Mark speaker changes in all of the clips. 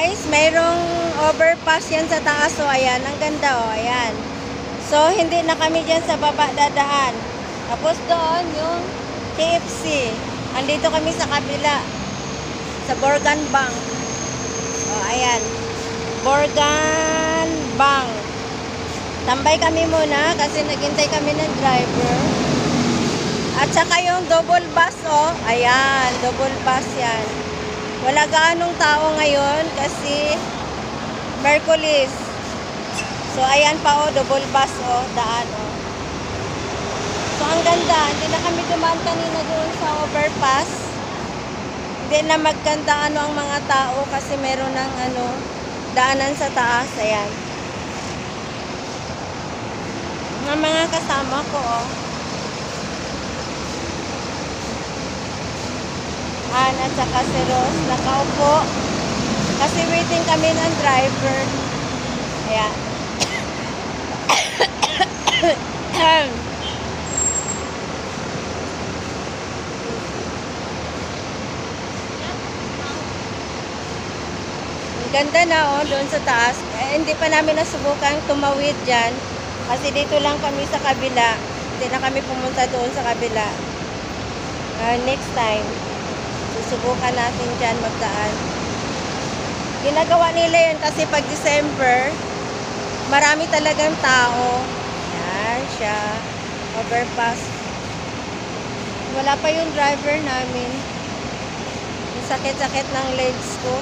Speaker 1: guys, mayroong overpass yan sa taas. So, ayan. Ang ganda, oh. Ayan. So, hindi na kami dyan sa baba dadaan. Tapos doon, yung KFC. Andito kami sa kabila. Sa Borgan Bank. Oh, ayan. Borgan Bank. Tambay kami muna kasi naghintay kami ng driver. At saka yung double bus, oh. Ayan, double bus yan. Wala gaanong tao ngayon kasi Merkulis. So, ayan pa, oh, double bus, oh, daan, oh. So, ang ganda. Hindi na kami dumaan kanina doon sa overpass. Hindi na magkanta ang mga tao kasi meron ng daanan sa taas. Ayan. Mga kasama ko, oh. At saka si Rose, nakaupo. Kasi waiting kami ng driver. Ayan. Ang ganda na, oh, doon sa taas. Hindi pa namin nasubukan tumawid dyan. Kasi dito lang kami sa kabila. Hindi na kami pumunta doon sa kabila. Next time, susubukan natin dyan magdaan. Ginagawa nila yun kasi pag December, marami talagang tao. Yan siya. Overpass. Wala pa yung driver namin. Yung sakit-sakit ng legs ko.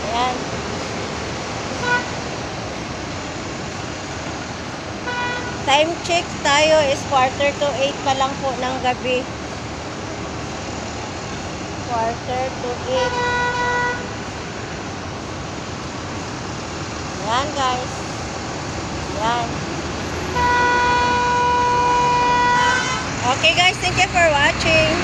Speaker 1: Ayan. Time check tayo is 7:45 pa lang po ng gabi. 7:45. Ayan, guys. Ayan. Okay, guys. Thank you for watching.